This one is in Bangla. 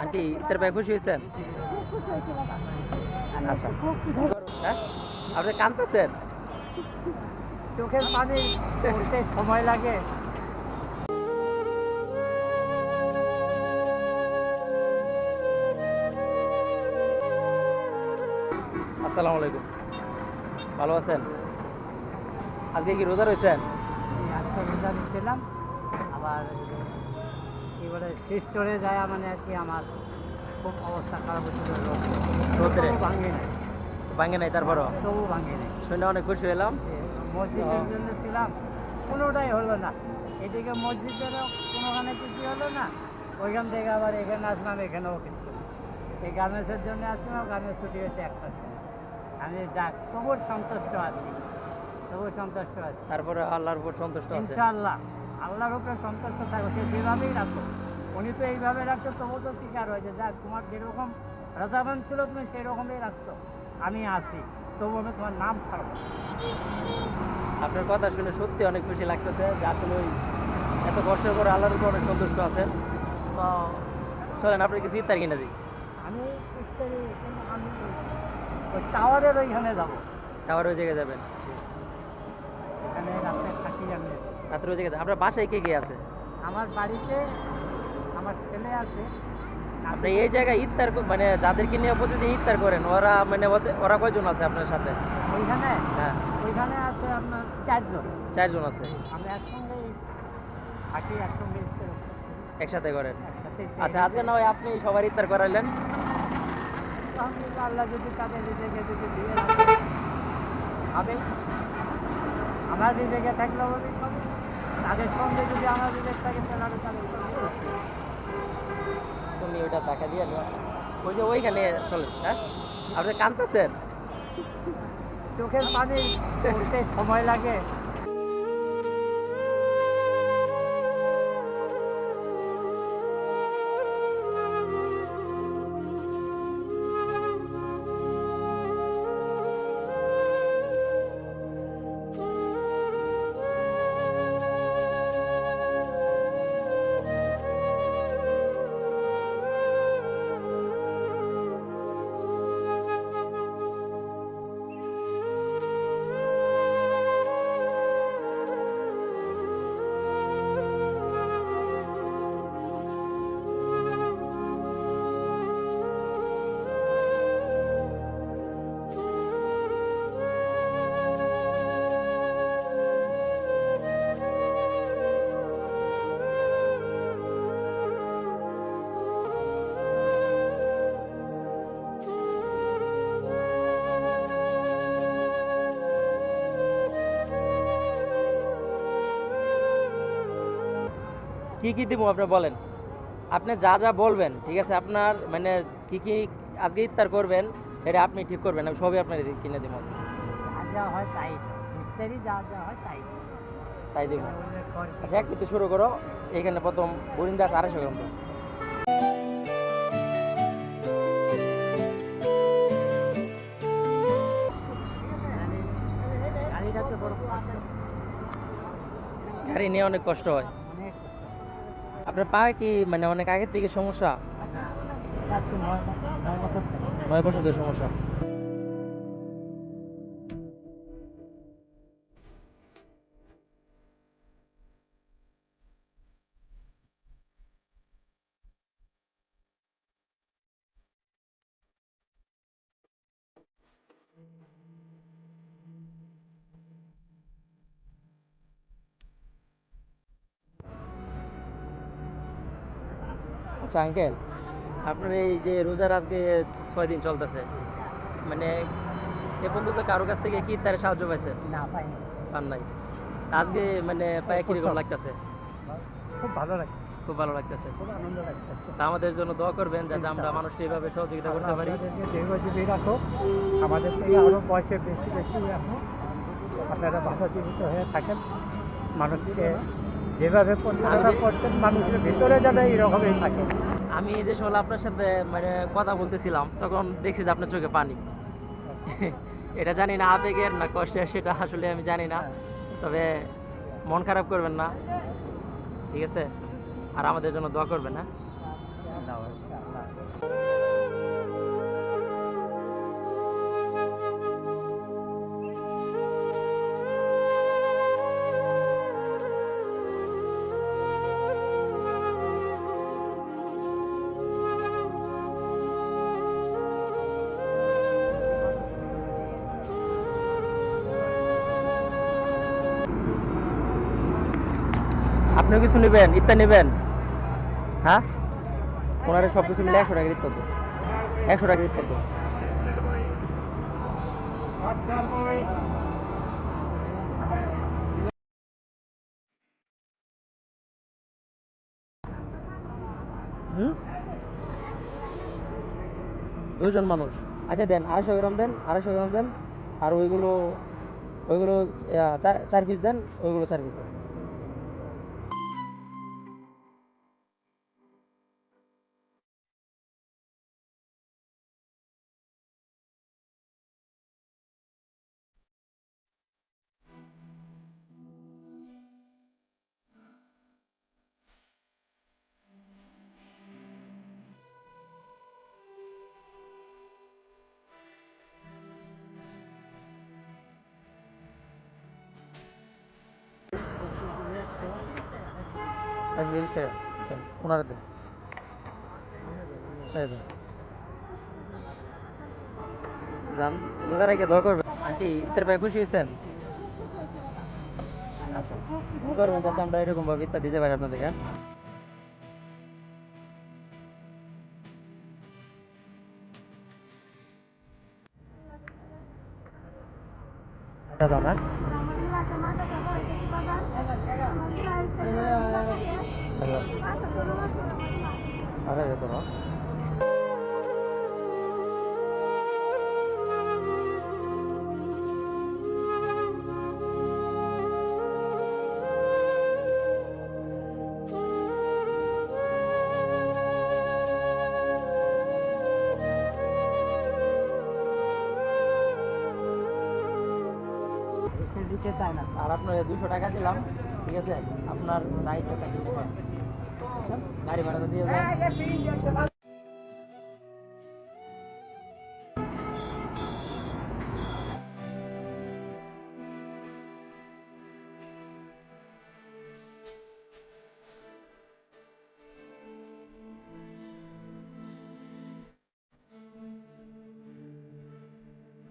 আন্টি ইফতার পেয়ে খুশি হয়েছেন? আচ্ছা, হ্যাঁ আপনি কাঁদতেছেন? চোখের পানি পড়তে সময় লাগে। আসসালামু আলাইকুম, ভালো আছেন? আজকে কি রোজা রয়েছেন? এই আজকে রোজা দিচ্ছিলাম, আবার কি বলে শেষ করে যায় মানে আর কি আমার খুব অবস্থা খারাপ হচ্ছিল, রোগ রোদ্রে তবু ভাঙে নাই, ভাঙে নাই? তারপরও তবু ভাঙে নাই। শুনে অনেক খুশি হলাম। মসজিদের জন্য ছিলাম, কোনোটাই হলো না। এদিকে মসজিদেরও কোনোখানে কিছু হলো না, ওইখান থেকে আবার এখানে আসলাম, এখানেও কিছু না। এই গার্মেন্টসের জন্য আসলাম, গার্মেন্টস ছুটি হচ্ছে একটা সময়। আমি যাক তবু সন্তুষ্ট আছি, তবু সন্তুষ্ট আছি। তারপরে আল্লাহর উপর সন্তুষ্ট আছে? ইনশাআল্লাহ আল্লাহর উপরে সন্তুষ্ট থাকো, সে যেভাবেই রাখো। উনি তো এইভাবে রাখতো, তবু তো শিকার হয়েছে। যাক তোমার যেরকম রাজাবান ছিল তুমি সেই রকমই রাখতো, আমি আছি, তবু আমি তোমার নাম ছাড়বো না। আপনার কথা শুনে সত্যি অনেক খুশি লাগতেছে যে আসলে ওই এত কষ্ট করে আল্লাহর উপর অনেক সন্তুষ্ট আছেন। তো চলেন আপনি কিছু ইফতার কিনে দিই। আমি আমি ওই টাওয়ারের ওইখানে যাবো, আবার ওই জায়গায় যাবেন? এখানে রাত্রে থাকি আমি। রাত্রে ওই জায়গায় আপনার বাসায় কে কে আছে? আমার বাড়িতে আমার ছেলে আছে। আপনি এই জায়গায় ইফতার মানে যাদেরকে নিয়ে প্রতিদিন ইফতার করেন ওরা মানে ওরা কয়জন আছে আপনার সাথে? ওইখানে হ্যাঁ, ওইখানে আছে আপনার 4 জন। 4 জন আছে। আমরা একসঙ্গেই থাকি, একসঙ্গে একসাথে করেন? একসাথে। আচ্ছা, আজকে না হয় আপনি সবার ইফতার করাইলেন। আলহামদুলিল্লাহ, আল্লাহ যদি তাদের রিজেকে যদি দিয়ে রাখে হবে, আমার রিজেকে থাকলে হবে হবে। তাদের সঙ্গে যদি আমার রিজেক থাকে তাহলে আমি তাদের সঙ্গে আছি। তুমি ওইটা টাকা দিয়ে নিও, ওই যে ওইখানে চলেন। হ্যাঁ, আপনি কাঁদতেছেন? চোখের পানি পড়তে সময় লাগে। কি কি দিব আপনি বলেন? আপনি যা যা বলবেন, ঠিক আছে? আপনার মানে কি কি আজকে ইফতার করবেন এটা আপনি ঠিক করবেন, আমি সবই আপনার কিনে দিব। যা যা হয় তাই, ইত্যাদি যা যা হয় তাই। তাই দিব। আচ্ছা, এক থেকে শুরু করো। এখানে প্রথম বরিন্দা আছে 250 গ্রাম। গাড়িটা তো বড় কষ্ট, গাড়ি নিয়ে অনেক কষ্ট হয়। অনেক আপনার পা কি মানে অনেক আগের থেকে সমস্যা? কষ্ট। 9 বছর থেকে। 9 বছর ধরে সমস্যা? আচ্ছা আঙ্কেল, আপনার এই যে রোজার আজকে 6 দিন চলতেছে, মানে এ পর্যন্ত কারো কাছ থেকে কি তার সাহায্য পাইছেন? না পাইনি। পান নাই? আজকে মানে পায়ে কিরকম লাগতেছে? খুব ভালো লাগে, খুব ভালো লাগতেছে। খুব আনন্দ লাগছে। তা আমাদের জন্য দোয়া করবেন যাতে আমরা মানুষকে এইভাবে সহযোগিতা করতে পারি। আপনাদেরকে দীর্ঘজীবী রাখো, আমাদের থেকে আরো বয়সে বেশি বেশি রাখো। আপনারা ভালো জীবিত হয়ে থাকেন, মানুষকে যেভাবে পরিচালনা করছেন মানুষের ভিতরে যাবে এইরকমই থাকে। আমি যে সময় আপনার সাথে মানে কথা বলতেছিলাম তখন দেখছি যে আপনার চোখে পানি। এটা জানি না আবেগের না কষ্টের, সেটা আসলে আমি জানি না। তবে মন খারাপ করবেন না, ঠিক আছে? আর আমাদের জন্য দোয়া করবেন, হ্যাঁ? আল্লাহ আপনি কিছু নেবেন ইত্যা নেবেন হ্যাঁ ওনারে সব কিছু মিলে 100 টাকা দিতে হতো 100 টাকা দিতে হতো হুম 2 জন মানুষ আচ্ছা দেন 250 গ্রাম দেন 250 গ্রাম দেন আর ওইগুলো ওইগুলো 4 পিস দেন ওইগুলো 4 পিস দেন এক বিশ টাকা দেন, ওনারে দেন এই দেন যান রোজা রেখে দোয়া করবেন আন্টি ইফতার পেয়ে খুশি হয়েছেন আচ্ছা দোয়া করবেন যাতে আমরা এরকম ভাবে ইফতার দিতে পারি আপনাদের হ্যাঁ এটা দাও না আচ্ছা যেত না দিতে চায় না আর আপনার 200 টাকা দিলাম ঠিক আছে আপনার রাইট টাকা দিতে পারেন গাড়ি ভাড়া তো দিয়ে দেন